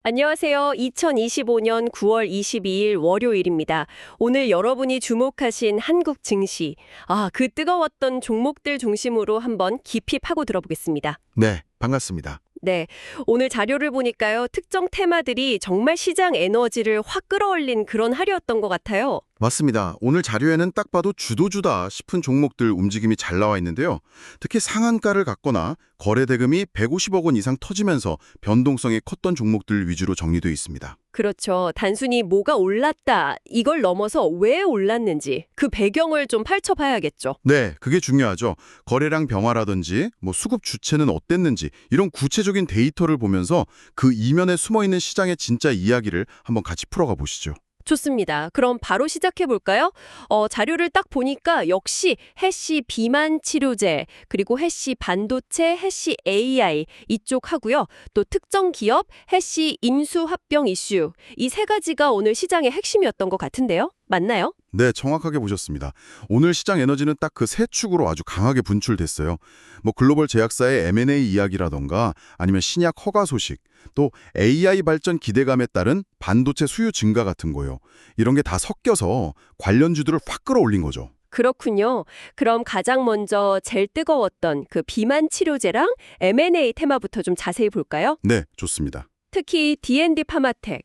안녕하세요. 2025년 9월 22일 월요일입니다. 오늘 여러분이 주목하신 한국 증시. 그 뜨거웠던 종목들 중심으로 한번 깊이 파고 들어보겠습니다. 네, 반갑습니다. 네. 오늘 자료를 보니까요. 특정 테마들이 정말 시장 에너지를 확 끌어올린 그런 하루였던 것 같아요. 맞습니다. 오늘 자료에는 딱 봐도 주도주다 싶은 종목들 움직임이 잘 나와 있는데요. 특히 상한가를 갔거나 거래 대금이 150억 원 이상 터지면서 변동성이 컸던 종목들 위주로 정리되어 있습니다. 그렇죠. 단순히 뭐가 올랐다, 이걸 넘어서 왜 올랐는지 그 배경을 좀 파헤쳐봐야겠죠. 네, 그게 중요하죠. 거래량 변화라든지 수급 주체는 어땠는지 이런 구체적인 데이터를 보면서 그 이면에 숨어있는 시장의 진짜 이야기를 한번 같이 풀어가 보시죠. 좋습니다. 그럼 바로 시작해 볼까요? 자료를 딱 보니까 역시 해시 비만 치료제, 그리고 해시 반도체, 해시 AI 이쪽 하고요. 또 특정 기업, 해시 인수 합병 이슈. 이 세 가지가 오늘 시장의 핵심이었던 것 같은데요. 맞나요? 네, 정확하게 보셨습니다. 오늘 시장 에너지는 딱 그 세 축으로 아주 강하게 분출됐어요. 글로벌 제약사의 M&A 이야기라던가 아니면 신약 허가 소식, 또 AI 발전 기대감에 따른 반도체 수요 증가 같은 거요. 이런 게 다 섞여서 관련주들을 확 끌어올린 거죠. 그렇군요. 그럼 가장 먼저 제일 뜨거웠던 그 비만 치료제랑 M&A 테마부터 좀 자세히 볼까요? 네, 좋습니다. 특히 D&D 파마텍.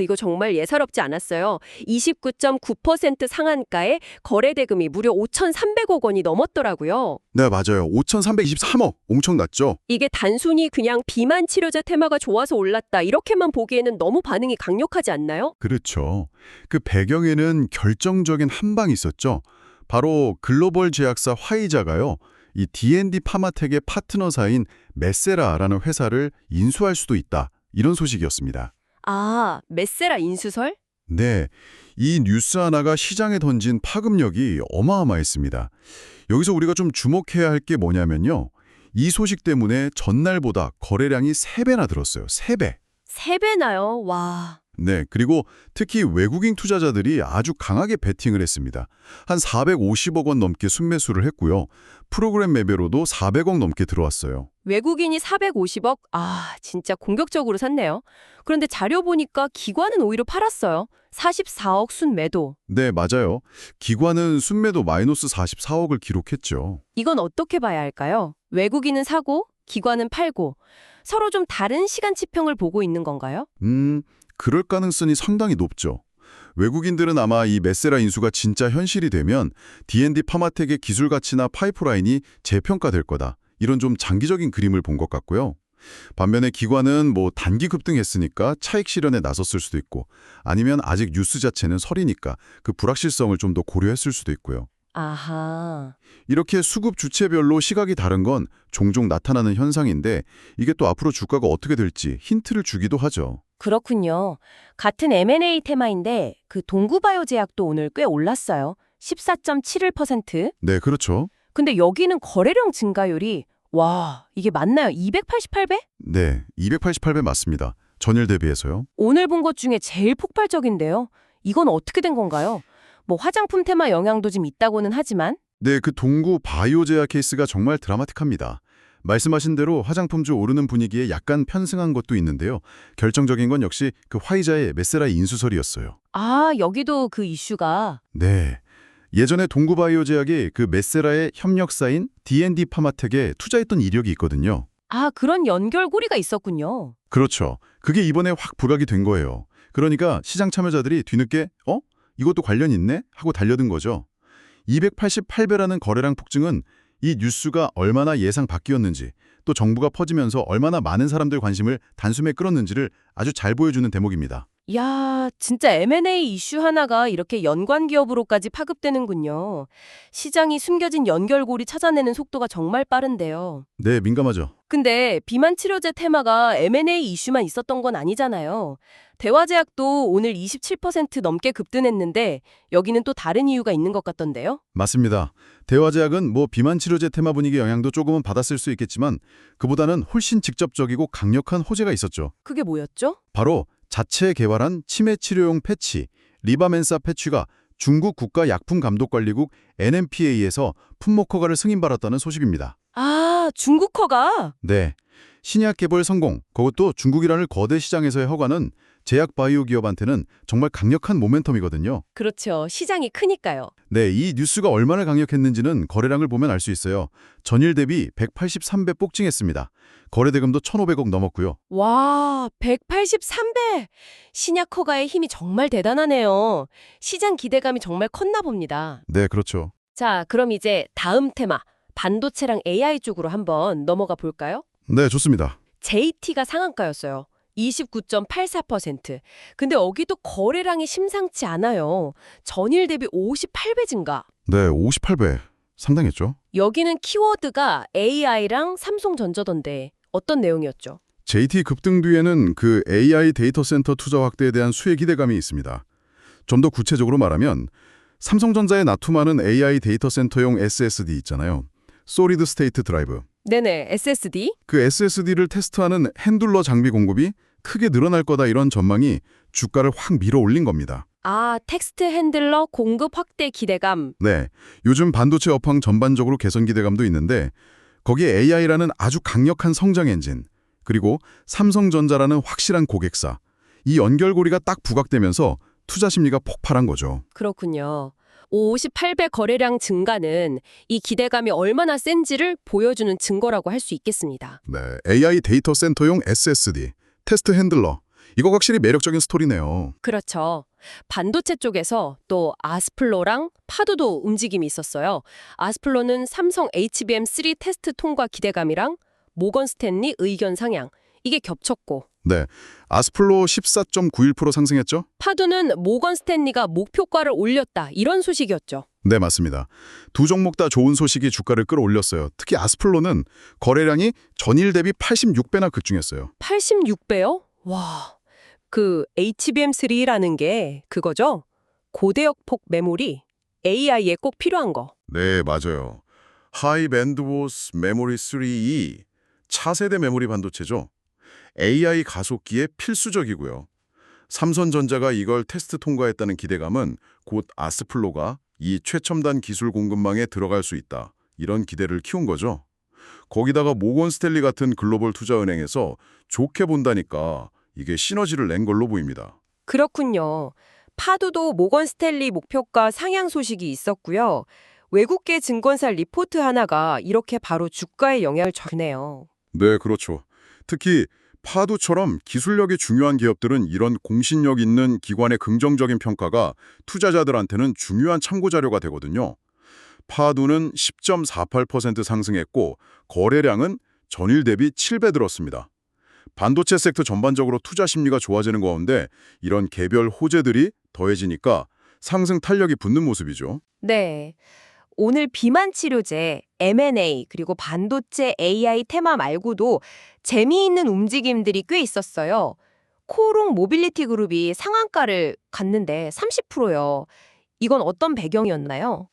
이거 정말 예사롭지 않았어요. 29.9% 상한가에 거래 대금이 무려 5,300억 원이 넘었더라고요. 네, 맞아요. 5,323억. 엄청났죠? 이게 단순히 그냥 비만 치료제 테마가 좋아서 올랐다 이렇게만 보기에는 너무 반응이 강력하지 않나요? 그렇죠. 그 배경에는 결정적인 한 방이 있었죠. 바로 글로벌 제약사 화이자가요. 이 D&D 파마텍의 파트너사인 메세라라는 회사를 인수할 수도 있다. 이런 소식이었습니다. 메세라 인수설? 네, 이 뉴스 하나가 시장에 던진 파급력이 어마어마했습니다. 여기서 우리가 좀 주목해야 할 게 뭐냐면요. 이 소식 때문에 전날보다 거래량이 3배나 늘었어요. 3배. 3배나요? 와. 네, 그리고 특히 외국인 투자자들이 아주 강하게 베팅을 했습니다. 한 450억 원 넘게 순매수를 했고요. 프로그램 매매로도 400억 넘게 들어왔어요. 외국인이 450억? 진짜 공격적으로 샀네요. 그런데 자료 보니까 기관은 오히려 팔았어요. 44억 순매도. 네, 맞아요. 기관은 순매도 마이너스 44억을 기록했죠. 이건 어떻게 봐야 할까요? 외국인은 사고, 기관은 팔고. 서로 좀 다른 시간치평을 보고 있는 건가요? 그럴 가능성이 상당히 높죠. 외국인들은 아마 이 메세라 인수가 진짜 현실이 되면 D&D 파마텍의 기술 가치나 파이프라인이 재평가될 거다. 이런 좀 장기적인 그림을 본 것 같고요. 반면에 기관은 단기 급등했으니까 차익 실현에 나섰을 수도 있고 아니면 아직 뉴스 자체는 설이니까 그 불확실성을 좀 더 고려했을 수도 있고요. 아하. 이렇게 수급 주체별로 시각이 다른 건 종종 나타나는 현상인데 이게 또 앞으로 주가가 어떻게 될지 힌트를 주기도 하죠. 그렇군요. 같은 M&A 테마인데 그 동구바이오 제약도 오늘 꽤 올랐어요. 14.71%. 네, 그렇죠. 근데 여기는 거래량 증가율이 이게 맞나요? 288배? 네, 288배 맞습니다. 전일 대비해서요. 오늘 본 것 중에 제일 폭발적인데요. 이건 어떻게 된 건가요? 화장품 테마 영향도 좀 있다고는 하지만 네, 그 동구 바이오제약 케이스가 정말 드라마틱합니다. 말씀하신 대로 화장품주 오르는 분위기에 약간 편승한 것도 있는데요. 결정적인 건 역시 그 화이자의 메세라 인수설이었어요. 여기도 그 이슈가 네. 예전에 동구바이오제약이 그 메세라의 협력사인 D&D 파마텍에 투자했던 이력이 있거든요. 그런 연결고리가 있었군요. 그렇죠. 그게 이번에 확 부각이 된 거예요. 그러니까 시장 참여자들이 뒤늦게 이것도 관련 있네? 하고 달려든 거죠. 288배라는 거래량 폭증은 이 뉴스가 얼마나 예상 밖이었는지 또 정부가 퍼지면서 얼마나 많은 사람들 관심을 단숨에 끌었는지를 아주 잘 보여주는 대목입니다. 야, 진짜 M&A 이슈 하나가 이렇게 연관 기업으로까지 파급되는군요. 시장이 숨겨진 연결고리 찾아내는 속도가 정말 빠른데요. 네, 민감하죠. 근데 비만 치료제 테마가 M&A 이슈만 있었던 건 아니잖아요. 대화제약도 오늘 27% 넘게 급등했는데 여기는 또 다른 이유가 있는 것 같던데요? 맞습니다. 대화제약은 비만 치료제 테마 분위기 영향도 조금은 받았을 수 있겠지만 그보다는 훨씬 직접적이고 강력한 호재가 있었죠. 그게 뭐였죠? 바로 자체 개발한 치매 치료용 패치, 리바멘사 패치가 중국 국가약품감독관리국 NMPA에서 품목 허가를 승인받았다는 소식입니다. 중국 허가? 네, 신약 개발 성공, 그것도 중국이라는 거대 시장에서의 허가는 제약 바이오 기업한테는 정말 강력한 모멘텀이거든요. 그렇죠. 시장이 크니까요. 네, 이 뉴스가 얼마나 강력했는지는 거래량을 보면 알 수 있어요. 전일 대비 183배 폭증했습니다. 거래 대금도 1,500억 넘었고요. 와, 183배! 신약 허가의 힘이 정말 대단하네요. 시장 기대감이 정말 컸나 봅니다. 네, 그렇죠. 자, 그럼 이제 다음 테마, 반도체랑 AI 쪽으로 한번 넘어가 볼까요? 네, 좋습니다. JT가 상한가였어요. 29.84%. 근데 여기도 거래량이 심상치 않아요. 전일 대비 58배 증가. 네, 58배. 상당했죠. 여기는 키워드가 AI랑 삼성전자던데 어떤 내용이었죠? JT 급등 뒤에는 그 AI 데이터 센터 투자 확대에 대한 수혜 기대감이 있습니다. 좀 더 구체적으로 말하면 삼성전자에 납품하는 AI 데이터 센터용 SSD 있잖아요. 솔리드 스테이트 드라이브. 네네, SSD? 그 SSD를 테스트하는 핸들러 장비 공급이 크게 늘어날 거다 이런 전망이 주가를 확 밀어 올린 겁니다. 아, 텍스트 핸들러 공급 확대 기대감. 네, 요즘 반도체 업황 전반적으로 개선 기대감도 있는데 거기에 AI라는 아주 강력한 성장 엔진, 그리고 삼성전자라는 확실한 고객사, 이 연결고리가 딱 부각되면서 투자 심리가 폭발한 거죠. 그렇군요. 58배 거래량 증가는 이 기대감이 얼마나 센지를 보여주는 증거라고 할 수 있겠습니다. 네, AI 데이터 센터용 SSD, 테스트 핸들러, 이거 확실히 매력적인 스토리네요. 그렇죠. 반도체 쪽에서 또 아스플로랑 파두도 움직임이 있었어요. 아스플로는 삼성 HBM3 테스트 통과 기대감이랑 모건 스탠리 의견 상향, 이게 겹쳤고, 네, 아스플로 14.91% 상승했죠? 파두는 모건 스탠리가 목표가를 올렸다, 이런 소식이었죠. 네, 맞습니다. 두 종목 다 좋은 소식이 주가를 끌어올렸어요. 특히 아스플로는 거래량이 전일 대비 86배나 급증했어요. 86배요? 와, 그 HBM3라는 게 그거죠? 고대역폭 메모리, AI에 꼭 필요한 거. 네, 맞아요. 하이 밴드위스 메모리 3이 차세대 메모리 반도체죠. AI 가속기에 필수적이고요. 삼성전자가 이걸 테스트 통과했다는 기대감은 곧 아스플로가 이 최첨단 기술 공급망에 들어갈 수 있다. 이런 기대를 키운 거죠. 거기다가 모건 스탠리 같은 글로벌 투자은행에서 좋게 본다니까 이게 시너지를 낸 걸로 보입니다. 그렇군요. 파두도 모건 스탠리 목표가 상향 소식이 있었고요. 외국계 증권사 리포트 하나가 이렇게 바로 주가에 영향을 주네요. 네, 그렇죠. 특히 파두처럼 기술력이 중요한 기업들은 이런 공신력 있는 기관의 긍정적인 평가가 투자자들한테는 중요한 참고 자료가 되거든요. 파두는 10.48% 상승했고 거래량은 전일 대비 7배 늘었습니다. 반도체 섹터 전반적으로 투자 심리가 좋아지는 가운데 이런 개별 호재들이 더해지니까 상승 탄력이 붙는 모습이죠. 네. 오늘 비만 치료제, M&A, 그리고 반도체 AI 테마 말고도 재미있는 움직임들이 꽤 있었어요. 코롱 모빌리티 그룹이 상한가를 갔는데 30%요. 이건 어떤 배경이었나요?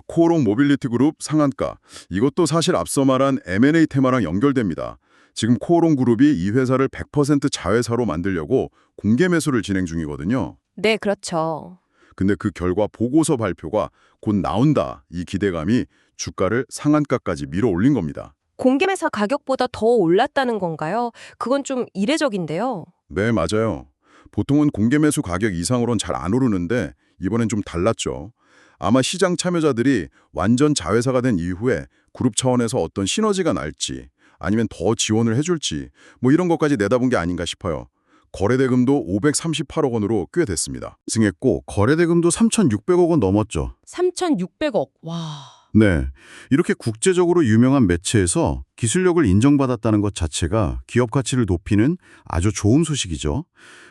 코롱 모빌리티 그룹 상한가. 이것도 사실 앞서 말한 M&A 테마랑 연결됩니다. 지금 코롱 그룹이 이 회사를 100% 자회사로 만들려고 공개 매수를 진행 중이거든요. 네, 그렇죠. 근데 그 결과 보고서 발표가 곧 나온다. 이 기대감이 주가를 상한가까지 밀어 올린 겁니다. 공개매사 가격보다 더 올랐다는 건가요? 그건 좀 이례적인데요. 네, 맞아요. 보통은 공개 매수 가격 이상으론 잘 안 오르는데 이번엔 좀 달랐죠. 아마 시장 참여자들이 완전 자회사가 된 이후에 그룹 차원에서 어떤 시너지가 날지 아니면 더 지원을 해줄지 뭐 이런 것까지 내다본 게 아닌가 싶어요. 거래대금도 538억 원으로 꽤 됐습니다. 승했고 거래대금도 3,600억 원 넘었죠. 3,600억. 와. 네, 이렇게 국제적으로 유명한 매체에서 기술력을 인정받았다는 것 자체가 기업 가치를 높이는 아주 좋은 소식이죠.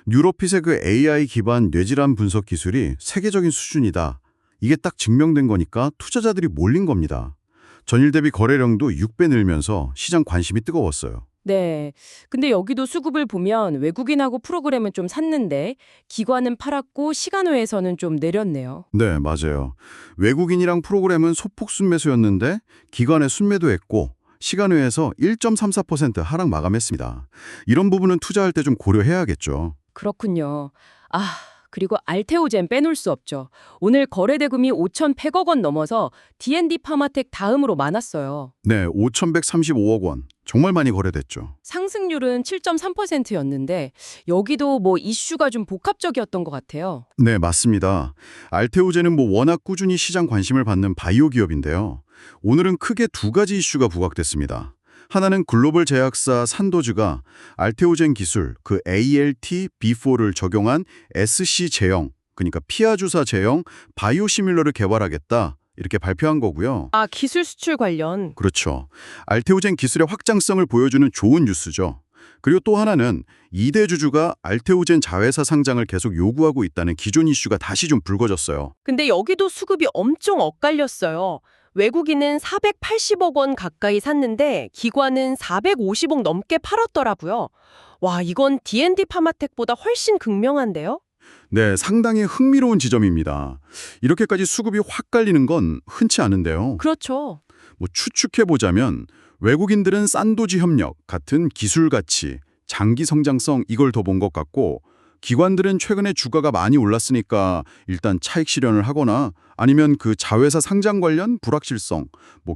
뉴로핏의 그 AI 기반 뇌질환 분석 기술이 세계적인 수준이다. 이게 딱 증명된 거니까 투자자들이 몰린 겁니다. 전일 대비 거래량도 6배 늘면서 시장 관심이 뜨거웠어요. 네. 근데 여기도 수급을 보면 외국인하고 프로그램은 좀 샀는데 기관은 팔았고 시간외에서는 좀 내렸네요. 네, 맞아요. 외국인이랑 프로그램은 소폭 순매수였는데 기관의 순매도 했고 시간외에서 1.34% 하락 마감했습니다. 이런 부분은 투자할 때 좀 고려해야겠죠. 그렇군요. 아, 그리고 알테오젠 빼놓을 수 없죠. 오늘 거래 대금이 5,100억 원 넘어서 D&D 파마텍 다음으로 많았어요. 네, 5,135억 원. 정말 많이 거래됐죠. 상승률은 7.3%였는데 여기도 뭐 이슈가 좀 복합적이었던 것 같아요. 네, 맞습니다. 알테오젠은 워낙 꾸준히 시장 관심을 받는 바이오 기업인데요. 오늘은 크게 두 가지 이슈가 부각됐습니다. 하나는 글로벌 제약사 산도즈가 알테오젠 기술, 그 ALT-B4를 적용한 SC 제형, 그러니까 피하 주사 제형 바이오시밀러를 개발하겠다. 이렇게 발표한 거고요. 아, 기술 수출 관련. 그렇죠. 알테오젠 기술의 확장성을 보여주는 좋은 뉴스죠. 그리고 또 하나는 2대 주주가 알테오젠 자회사 상장을 계속 요구하고 있다는 기존 이슈가 다시 좀 불거졌어요. 근데 여기도 수급이 엄청 엇갈렸어요. 외국인은 480억 원 가까이 샀는데 기관은 450억 넘게 팔았더라고요. 와, 이건 D&D 파마텍보다 훨씬 극명한데요? 네, 상당히 흥미로운 지점입니다. 이렇게까지 수급이 확 갈리는 건 흔치 않은데요. 그렇죠. 추측해보자면 외국인들은 산도지 협력 같은 기술 가치, 장기 성장성 이걸 더 본 것 같고 기관들은 최근에 주가가 많이 올랐으니까 일단 차익 실현을 하거나 아니면 그 자회사 상장 관련 불확실성,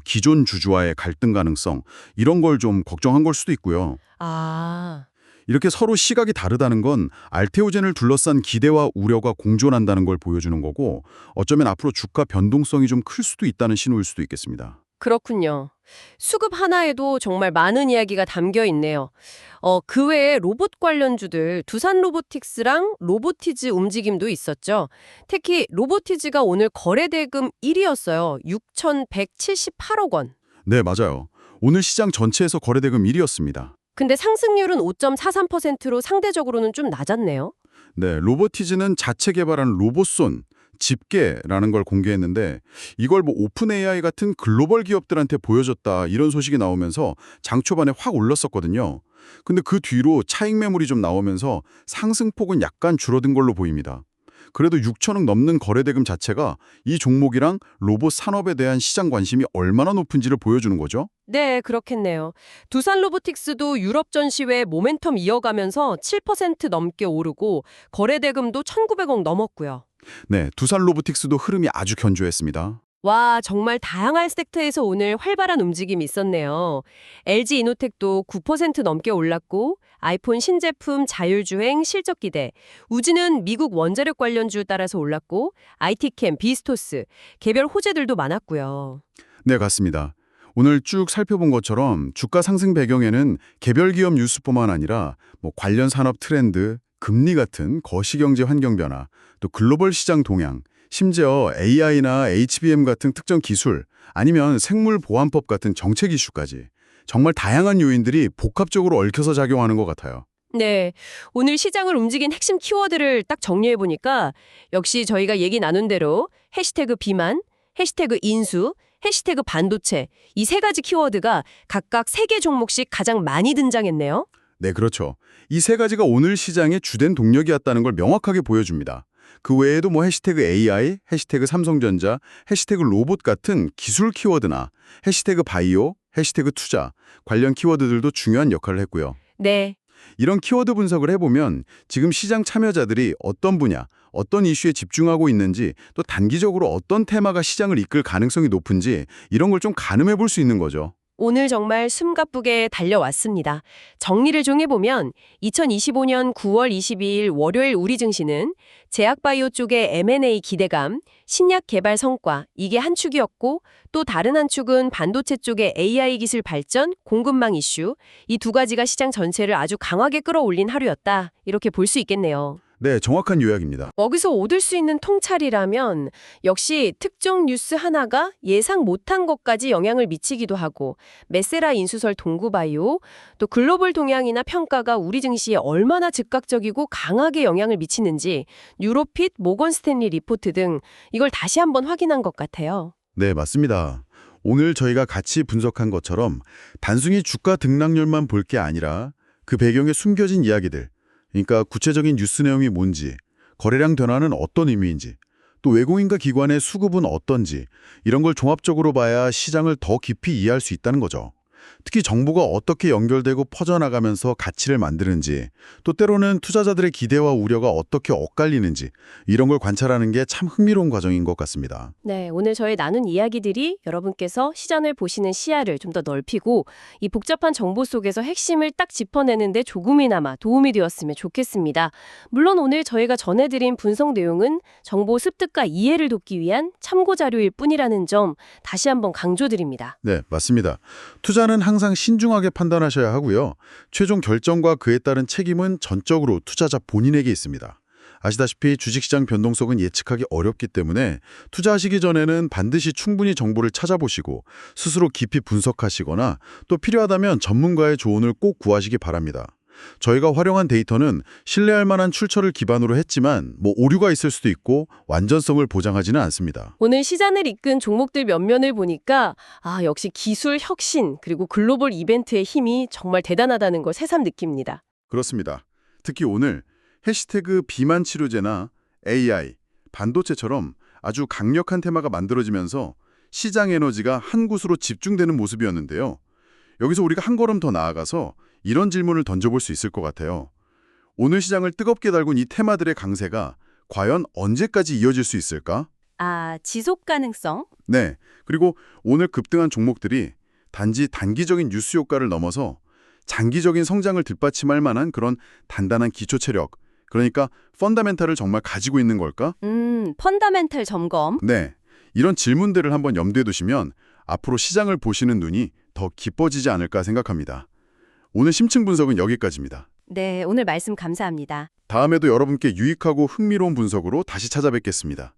기존 주주와의 갈등 가능성 이런 걸 좀 걱정한 걸 수도 있고요. 아, 이렇게 서로 시각이 다르다는 건 알테오젠을 둘러싼 기대와 우려가 공존한다는 걸 보여주는 거고 어쩌면 앞으로 주가 변동성이 좀 클 수도 있다는 신호일 수도 있겠습니다. 그렇군요. 수급 하나에도 정말 많은 이야기가 담겨 있네요. 그 외에 로봇 관련주들 두산 로보틱스랑 로보티즈 움직임도 있었죠. 특히 로보티즈가 오늘 거래 대금 1위였어요. 6,178억 원. 네, 맞아요. 오늘 시장 전체에서 거래대금 1위였습니다. 근데 상승률은 5.43%로 상대적으로는 좀 낮았네요. 네, 로보티즈는 자체 개발한 로봇손, 집게라는 걸 공개했는데 이걸 오픈 AI 같은 글로벌 기업들한테 보여줬다 이런 소식이 나오면서 장 초반에 확 올랐었거든요. 근데 그 뒤로 차익 매물이 좀 나오면서 상승폭은 약간 줄어든 걸로 보입니다. 그래도 6천억 넘는 거래대금 자체가 이 종목이랑 로봇 산업에 대한 시장 관심이 얼마나 높은지를 보여주는 거죠. 네, 그렇겠네요. 두산 로보틱스도 유럽 전시회 모멘텀 이어가면서 7% 넘게 오르고 거래 대금도 1,900억 넘었고요. 네, 두산 로보틱스도 흐름이 아주 견조했습니다. 와, 정말 다양한 섹터에서 오늘 활발한 움직임이 있었네요. LG 이노텍도 9% 넘게 올랐고 아이폰 신제품 자율주행 실적 기대, 우지는 미국 원자력 관련주 따라서 올랐고 IT캠, 비스토스, 개별 호재들도 많았고요. 네, 같습니다. 오늘 쭉 살펴본 것처럼 주가 상승 배경에는 개별 기업 뉴스뿐만 아니라 관련 산업 트렌드, 금리 같은 거시경제 환경 변화, 또 글로벌 시장 동향, 심지어 AI나 HBM 같은 특정 기술, 아니면 생물보안법 같은 정책 이슈까지 정말 다양한 요인들이 복합적으로 얽혀서 작용하는 것 같아요. 네, 오늘 시장을 움직인 핵심 키워드를 딱 정리해보니까 역시 저희가 얘기 나눈 대로 해시태그 비만, 해시태그 인수, 해시태그 반도체 이 세 가지 키워드가 각각 3개 종목씩 가장 많이 등장했네요. 네, 그렇죠. 이 세 가지가 오늘 시장의 주된 동력이었다는 걸 명확하게 보여줍니다. 그 외에도 해시태그 AI, 해시태그 삼성전자, 해시태그 로봇 같은 기술 키워드나 해시태그 바이오, 해시태그 투자 관련 키워드들도 중요한 역할을 했고요. 네, 이런 키워드 분석을 해보면 지금 시장 참여자들이 어떤 분야, 어떤 이슈에 집중하고 있는지 또 단기적으로 어떤 테마가 시장을 이끌 가능성이 높은지 이런 걸 좀 가늠해 볼 수 있는 거죠. 오늘 정말 숨가쁘게 달려왔습니다. 정리를 좀 해보면 2025년 9월 22일 월요일 우리 증시는 제약바이오 쪽의 M&A 기대감, 신약 개발 성과 이게 한 축이었고 또 다른 한 축은 반도체 쪽의 AI 기술 발전, 공급망 이슈 이 두 가지가 시장 전체를 아주 강하게 끌어올린 하루였다. 이렇게 볼 수 있겠네요. 네, 정확한 요약입니다. 여기서 얻을 수 있는 통찰이라면 역시 특정 뉴스 하나가 예상 못한 것까지 영향을 미치기도 하고 메세라 인수설 동구바이오 또 글로벌 동향이나 평가가 우리 증시에 얼마나 즉각적이고 강하게 영향을 미치는지 뉴로핏, 모건 스탠리 리포트 등 이걸 다시 한번 확인한 것 같아요. 네, 맞습니다. 오늘 저희가 같이 분석한 것처럼 단순히 주가 등락률만 볼 게 아니라 그 배경에 숨겨진 이야기들, 그러니까 구체적인 뉴스 내용이 뭔지, 거래량 변화는 어떤 의미인지, 또 외국인과 기관의 수급은 어떤지 이런 걸 종합적으로 봐야 시장을 더 깊이 이해할 수 있다는 거죠. 특히 정보가 어떻게 연결되고 퍼져나가면서 가치를 만드는지, 또 때로는 투자자들의 기대와 우려가 어떻게 엇갈리는지 이런 걸 관찰하는 게 참 흥미로운 과정인 것 같습니다. 네, 오늘 저희 나눈 이야기들이 여러분께서 시장을 보시는 시야를 좀 더 넓히고 이 복잡한 정보 속에서 핵심을 딱 짚어내는데 조금이나마 도움이 되었으면 좋겠습니다. 물론 오늘 저희가 전해드린 분석 내용은 정보 습득과 이해를 돕기 위한 참고 자료일 뿐이라는 점 다시 한번 강조드립니다. 네, 맞습니다. 투자는 항상 신중하게 판단하셔야 하고요. 최종 결정과 그에 따른 책임은 전적으로 투자자 본인에게 있습니다. 아시다시피 주식시장 변동성은 예측하기 어렵기 때문에 투자하시기 전에는 반드시 충분히 정보를 찾아보시고 스스로 깊이 분석하시거나 또 필요하다면 전문가의 조언을 꼭 구하시기 바랍니다. 저희가 활용한 데이터는 신뢰할 만한 출처를 기반으로 했지만 오류가 있을 수도 있고 완전성을 보장하지는 않습니다. 오늘 시장을 이끈 종목들 면면을 보니까 역시 기술 혁신 그리고 글로벌 이벤트의 힘이 정말 대단하다는 걸 새삼 느낍니다. 그렇습니다. 특히 오늘 해시태그 비만 치료제나 AI, 반도체처럼 아주 강력한 테마가 만들어지면서 시장 에너지가 한 곳으로 집중되는 모습이었는데요. 여기서 우리가 한 걸음 더 나아가서 이런 질문을 던져볼 수 있을 것 같아요. 오늘 시장을 뜨겁게 달군 이 테마들의 강세가 과연 언제까지 이어질 수 있을까? 지속 가능성? 네, 그리고 오늘 급등한 종목들이 단지 단기적인 뉴스 효과를 넘어서 장기적인 성장을 뒷받침할 만한 그런 단단한 기초 체력, 그러니까 펀더멘탈을 정말 가지고 있는 걸까? 펀더멘탈 점검. 네, 이런 질문들을 한번 염두에 두시면 앞으로 시장을 보시는 눈이 더 깊어지지 않을까 생각합니다. 오늘 심층 분석은 여기까지입니다. 네, 오늘 말씀 감사합니다. 다음에도 여러분께 유익하고 흥미로운 분석으로 다시 찾아뵙겠습니다.